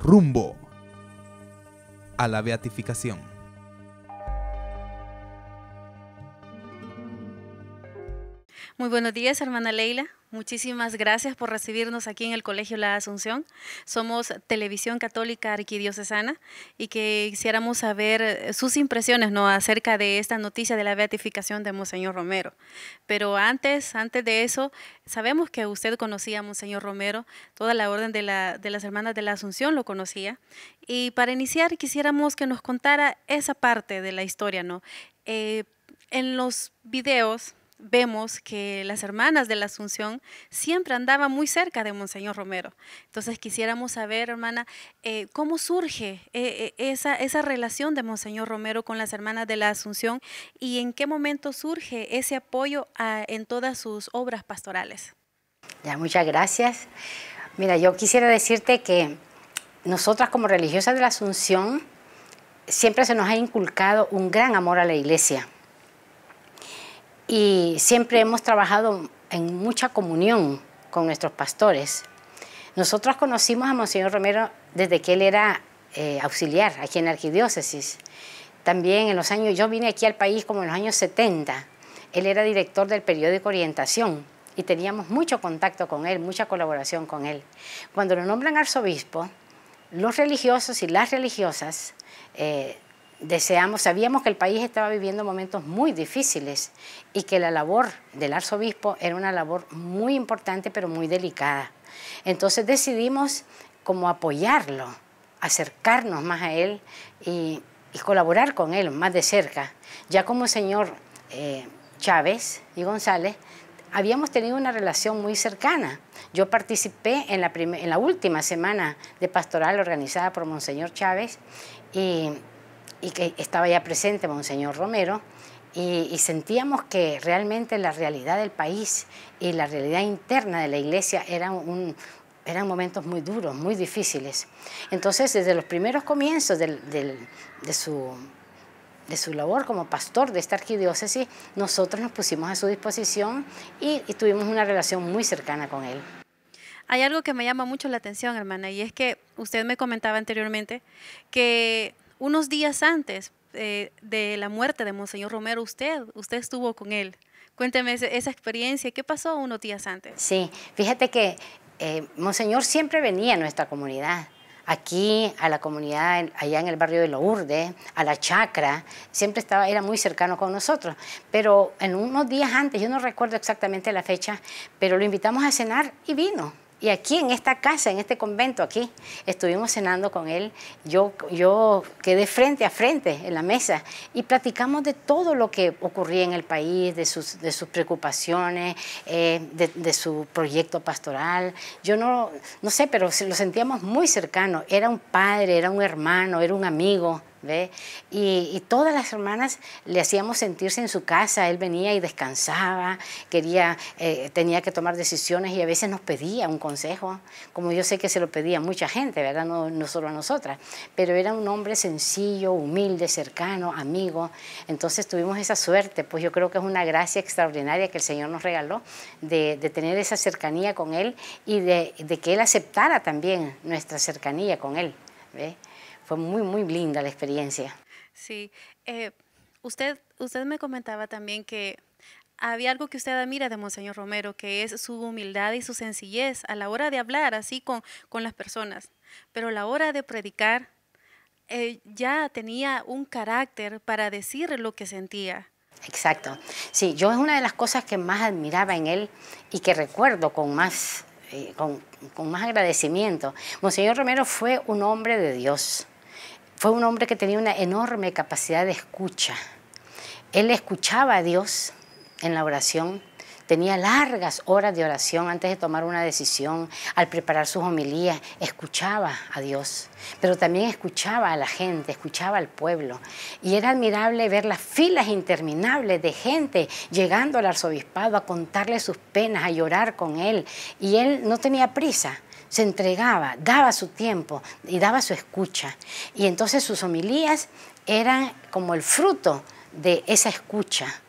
rumbo a la beatificación. Muy buenos días, hermana Leila. Muchísimas gracias por recibirnos aquí en el Colegio La Asunción. Somos Televisión Católica Arquidiocesana y que quisiéramos saber sus impresiones, ¿no?, acerca de esta noticia de la beatificación de Monseñor Romero. Pero antes de eso, sabemos que usted conocía a Monseñor Romero, toda la orden de las Hermanas de la Asunción lo conocía. Y para iniciar, quisiéramos que nos contara esa parte de la historia, ¿no? En los videos vemos que las Hermanas de la Asunción siempre andaban muy cerca de Monseñor Romero. Entonces quisiéramos saber, hermana, cómo surge esa relación de Monseñor Romero con las Hermanas de la Asunción y en qué momento surge ese apoyo en todas sus obras pastorales. Ya, muchas gracias. Mira, yo quisiera decirte que nosotras como religiosas de la Asunción siempre se nos ha inculcado un gran amor a la Iglesia. Y siempre hemos trabajado en mucha comunión con nuestros pastores. Nosotros conocimos a Monseñor Romero desde que él era auxiliar aquí en la arquidiócesis. También en los años, yo vine aquí al país como en los años 70. Él era director del periódico Orientación y teníamos mucho contacto con él, mucha colaboración con él. Cuando lo nombran arzobispo, los religiosos y las religiosas sabíamos que el país estaba viviendo momentos muy difíciles y que la labor del arzobispo era una labor muy importante pero muy delicada. Entonces decidimos como apoyarlo, acercarnos más a él y colaborar con él más de cerca. Ya como señor Chávez y González habíamos tenido una relación muy cercana. Yo participé en la última semana de pastoral organizada por Monseñor Chávez y que estaba ya presente Monseñor Romero, y sentíamos que realmente la realidad del país y la realidad interna de la Iglesia eran momentos muy duros, muy difíciles. Entonces, desde los primeros comienzos de su labor como pastor de esta arquidiócesis, nosotros nos pusimos a su disposición y tuvimos una relación muy cercana con él. Hay algo que me llama mucho la atención, hermana, y es que usted me comentaba anteriormente que unos días antes de la muerte de Monseñor Romero, usted estuvo con él. Cuénteme esa experiencia. ¿Qué pasó unos días antes? Sí, fíjate que Monseñor siempre venía a nuestra comunidad, aquí a la comunidad allá en el barrio de Lourdes, a la chacra, siempre era muy cercano con nosotros. Pero en unos días antes, yo no recuerdo exactamente la fecha, pero lo invitamos a cenar y vino. Y aquí en esta casa, en este convento aquí, estuvimos cenando con él. Yo quedé frente a frente en la mesa y platicamos de todo lo que ocurría en el país, de sus preocupaciones, de su proyecto pastoral. Yo no sé, pero lo sentíamos muy cercano. Era un padre, era un hermano, era un amigo, ¿ve? Y todas las hermanas le hacíamos sentirse en su casa. Él venía y descansaba, tenía que tomar decisiones y a veces nos pedía un consejo, como yo sé que se lo pedía a mucha gente, ¿verdad? No solo a nosotras, pero era un hombre sencillo, humilde, cercano, amigo. Entonces tuvimos esa suerte, pues yo creo que es una gracia extraordinaria que el Señor nos regaló de tener esa cercanía con él y de que él aceptara también nuestra cercanía con él, ¿ve? Fue muy, muy linda la experiencia. Sí. Usted me comentaba también que había algo que usted admira de Monseñor Romero, que es su humildad y su sencillez a la hora de hablar así con las personas. Pero a la hora de predicar, ya tenía un carácter para decir lo que sentía. Exacto. Sí, yo es una de las cosas que más admiraba en él y que recuerdo con más agradecimiento. Monseñor Romero fue un hombre de Dios. Fue un hombre que tenía una enorme capacidad de escucha. Él escuchaba a Dios en la oración, tenía largas horas de oración antes de tomar una decisión, al preparar sus homilías, escuchaba a Dios, pero también escuchaba a la gente, escuchaba al pueblo. Y era admirable ver las filas interminables de gente llegando al arzobispado a contarle sus penas, a llorar con él, y él no tenía prisa. Se entregaba, daba su tiempo y daba su escucha. Y entonces sus homilías eran como el fruto de esa escucha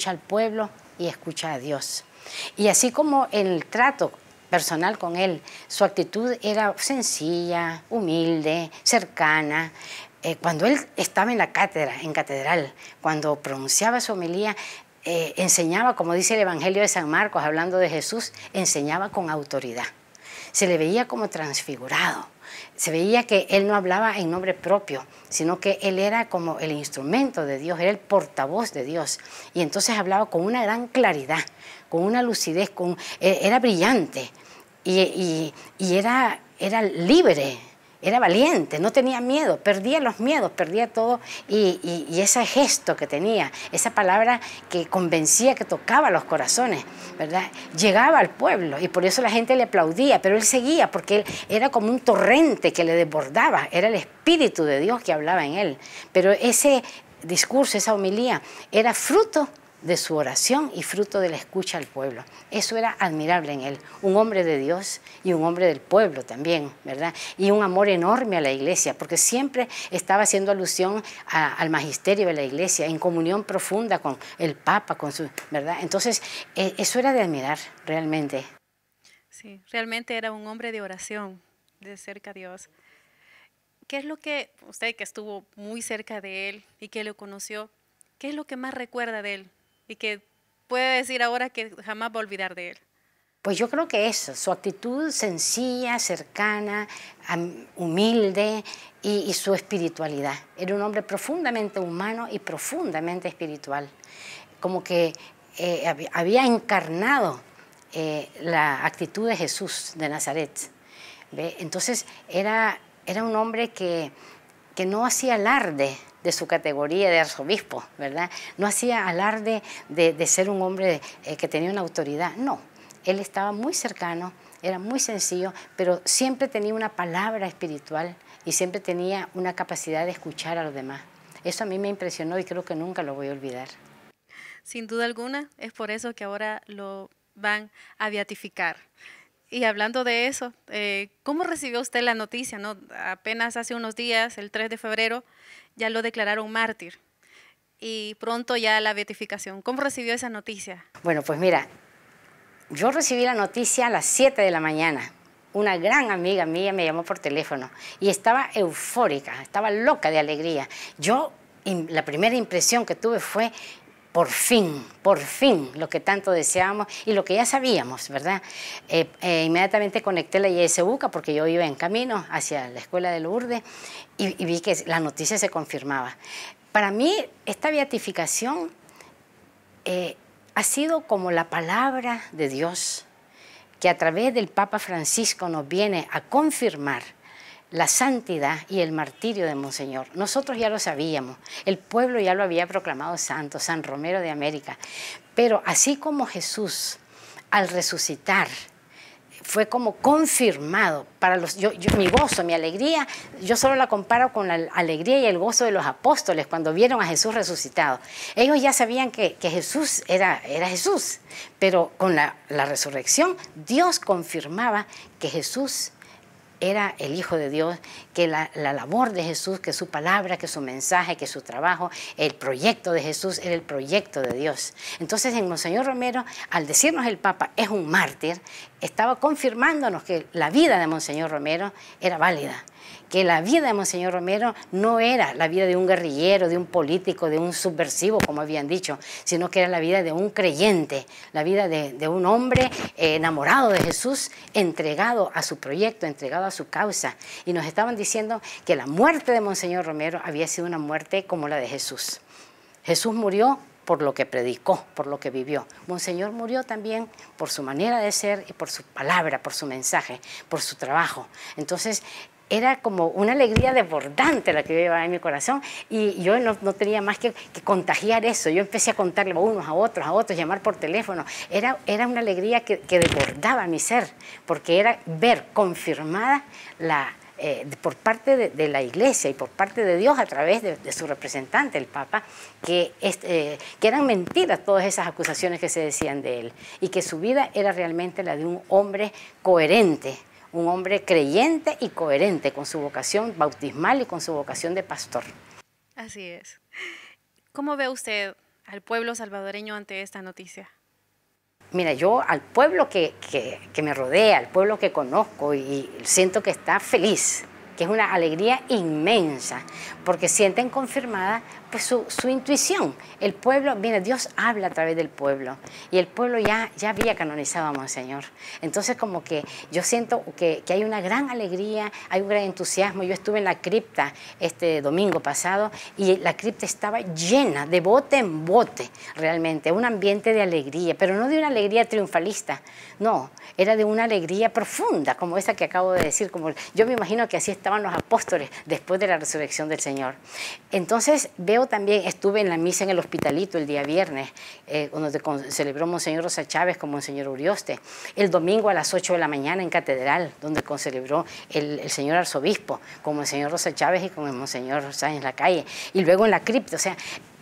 al pueblo y escucha a Dios. Y así como en el trato personal con él. Su actitud era sencilla, humilde, cercana. Cuando él estaba en la cátedra, en catedral, cuando pronunciaba su homilía, enseñaba, como dice el Evangelio de San Marcos, hablando de Jesús, enseñaba con autoridad. Se le veía como transfigurado. Se veía que él no hablaba en nombre propio, sino que él era como el instrumento de Dios, era el portavoz de Dios. Y entonces hablaba con una gran claridad, con una lucidez, era brillante y era libre. Era valiente, no tenía miedo, perdía los miedos, perdía todo y ese gesto que tenía, esa palabra que convencía, que tocaba los corazones, ¿verdad? Llegaba al pueblo y por eso la gente le aplaudía, pero él seguía porque él era como un torrente que le desbordaba, era el Espíritu de Dios que hablaba en él. Pero ese discurso, esa homilía, era fruto de su oración y fruto de la escucha al pueblo. Eso era admirable en él, un hombre de Dios y un hombre del pueblo también, ¿verdad? Y un amor enorme a la iglesia, porque siempre estaba haciendo alusión al magisterio de la iglesia, en comunión profunda con el Papa, ¿verdad? Entonces, eso era de admirar, realmente. Sí, realmente era un hombre de oración, de cerca a Dios. ¿Qué es lo que, usted que estuvo muy cerca de él y que lo conoció, qué es lo que más recuerda de él? Y que puede decir ahora que jamás va a olvidar de él. Pues yo creo que eso, su actitud sencilla, cercana, humilde y su espiritualidad. Era un hombre profundamente humano y profundamente espiritual. Como que había encarnado la actitud de Jesús de Nazaret. ¿Ve? Entonces era un hombre que no hacía alarde de su categoría de arzobispo, ¿verdad? No hacía alarde de ser un hombre que tenía una autoridad, no. Él estaba muy cercano, era muy sencillo, pero siempre tenía una palabra espiritual y siempre tenía una capacidad de escuchar a los demás. Eso a mí me impresionó y creo que nunca lo voy a olvidar. Sin duda alguna, es por eso que ahora lo van a beatificar. Y hablando de eso, ¿cómo recibió usted la noticia, no? Apenas hace unos días, el 3 de febrero, ya lo declararon mártir y pronto ya la beatificación. ¿Cómo recibió esa noticia? Bueno, pues mira, yo recibí la noticia a las 7 de la mañana. Una gran amiga mía me llamó por teléfono y estaba eufórica, estaba loca de alegría. La primera impresión que tuve fue, por fin, lo que tanto deseábamos y lo que ya sabíamos, ¿verdad? Inmediatamente conecté la YSUCA porque yo iba en camino hacia la escuela de Lourdes y vi que la noticia se confirmaba. Para mí, esta beatificación ha sido como la palabra de Dios que a través del Papa Francisco nos viene a confirmar la santidad y el martirio de Monseñor. Nosotros ya lo sabíamos, el pueblo ya lo había proclamado santo, San Romero de América, pero así como Jesús al resucitar fue como confirmado para mi gozo, mi alegría, yo solo la comparo con la alegría y el gozo de los apóstoles cuando vieron a Jesús resucitado. Ellos ya sabían que Jesús era Jesús, pero con la resurrección Dios confirmaba que Jesús era el Hijo de Dios, que la labor de Jesús, que su palabra, que su mensaje, que su trabajo, el proyecto de Jesús era el proyecto de Dios. Entonces en Monseñor Romero, al decirnos el Papa es un mártir, estaba confirmándonos que la vida de Monseñor Romero era válida, que la vida de Monseñor Romero no era la vida de un guerrillero, de un político, de un subversivo, como habían dicho, sino que era la vida de un creyente, la vida de un hombre enamorado de Jesús, entregado a su proyecto, entregado a su causa. Y nos estaban diciendo que la muerte de Monseñor Romero había sido una muerte como la de Jesús. Jesús murió por lo que predicó, por lo que vivió. Monseñor murió también por su manera de ser y por su palabra, por su mensaje, por su trabajo. Entonces, era como una alegría desbordante la que yo llevaba en mi corazón y yo no tenía más que contagiar eso. Yo empecé a contarle a unos, a otros, llamar por teléfono. Era una alegría que desbordaba mi ser, porque era ver confirmada por parte de la Iglesia y por parte de Dios a través de su representante, el Papa, que eran mentiras todas esas acusaciones que se decían de él y que su vida era realmente la de un hombre coherente, un hombre creyente y coherente con su vocación bautismal y con su vocación de pastor. Así es. ¿Cómo ve usted al pueblo salvadoreño ante esta noticia? Mira, yo al pueblo que me rodea, al pueblo que conozco y siento que está feliz, que es una alegría inmensa, porque sienten confirmada pues su intuición. El pueblo, mira, Dios habla a través del pueblo y el pueblo ya había canonizado a Monseñor. Entonces como que yo siento que hay una gran alegría, hay un gran entusiasmo. Yo estuve en la cripta este domingo pasado y la cripta estaba llena de bote en bote, realmente, un ambiente de alegría, pero no de una alegría triunfalista, no, era de una alegría profunda, como esa que acabo de decir, como yo me imagino que así estaban los apóstoles después de la resurrección del Señor. Entonces veo también, estuve en la misa en el Hospitalito el día viernes, donde celebró Monseñor Rosa Chávez con Monseñor Urioste, el domingo a las 8 de la mañana en Catedral, donde concelebró el señor arzobispo con Monseñor Rosa Chávez y con el Monseñor Sáenz Lacalle, y luego en la cripta, o sea,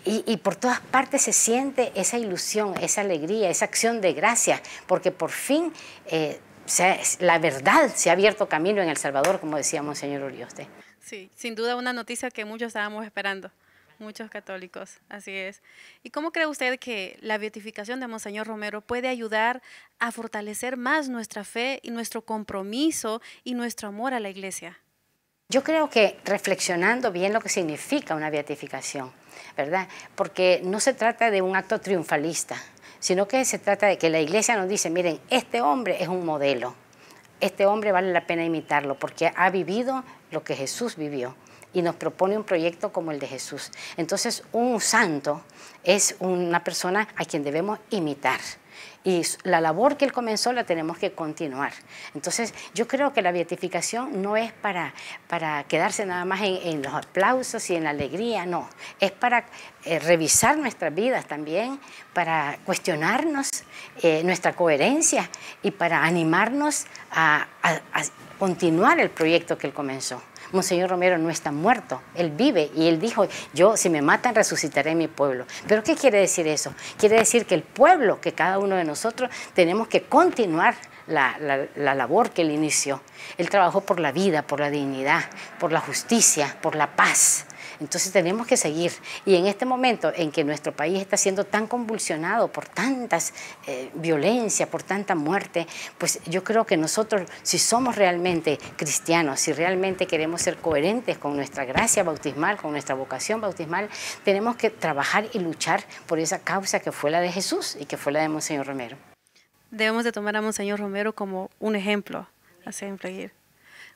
y por todas partes se siente esa ilusión, esa alegría, esa acción de gracia, porque por fin la verdad se ha abierto camino en El Salvador, como decía Monseñor Urioste. Sí, sin duda una noticia que muchos estábamos esperando, muchos católicos, así es. ¿Y cómo cree usted que la beatificación de Monseñor Romero puede ayudar a fortalecer más nuestra fe y nuestro compromiso y nuestro amor a la Iglesia? Yo creo que reflexionando bien lo que significa una beatificación, ¿verdad? Porque no se trata de un acto triunfalista, sino que se trata de que la Iglesia nos dice, miren, este hombre es un modelo, este hombre vale la pena imitarlo porque ha vivido lo que Jesús vivió y nos propone un proyecto como el de Jesús. Entonces, un santo es una persona a quien debemos imitar. Y la labor que él comenzó la tenemos que continuar. Entonces, yo creo que la beatificación no es para quedarse nada más en los aplausos y en la alegría, no. Es para revisar nuestras vidas también, para cuestionarnos nuestra coherencia y para animarnos a continuar el proyecto que él comenzó. Monseñor Romero no está muerto, él vive y él dijo, yo si me matan resucitaré en mi pueblo. ¿Pero qué quiere decir eso? Quiere decir que el pueblo, que cada uno de nosotros tenemos que continuar la labor que él inició. Él trabajó por la vida, por la dignidad, por la justicia, por la paz. Entonces tenemos que seguir. Y en este momento en que nuestro país está siendo tan convulsionado por tantas violencia, por tanta muerte, pues yo creo que nosotros, si somos realmente cristianos, si realmente queremos ser coherentes con nuestra gracia bautismal, con nuestra vocación bautismal, tenemos que trabajar y luchar por esa causa que fue la de Jesús y que fue la de Monseñor Romero. Debemos de tomar a Monseñor Romero como un ejemplo a seguir.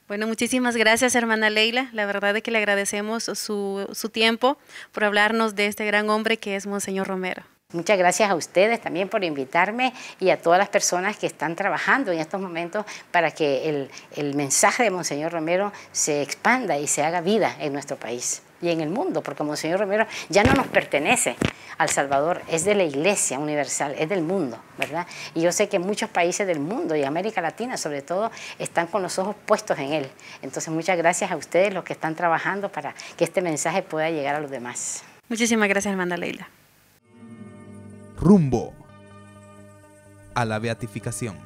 Bueno, muchísimas gracias, hermana Leila. La verdad es que le agradecemos su tiempo por hablarnos de este gran hombre que es Monseñor Romero. Muchas gracias a ustedes también por invitarme y a todas las personas que están trabajando en estos momentos para que el mensaje de Monseñor Romero se expanda y se haga vida en nuestro país y en el mundo, porque Monseñor Romero ya no nos pertenece al Salvador, es de la Iglesia universal, es del mundo, ¿verdad? Y yo sé que muchos países del mundo y América Latina sobre todo están con los ojos puestos en él. Entonces muchas gracias a ustedes los que están trabajando para que este mensaje pueda llegar a los demás. Muchísimas gracias, hermana Leila. Rumbo a la beatificación.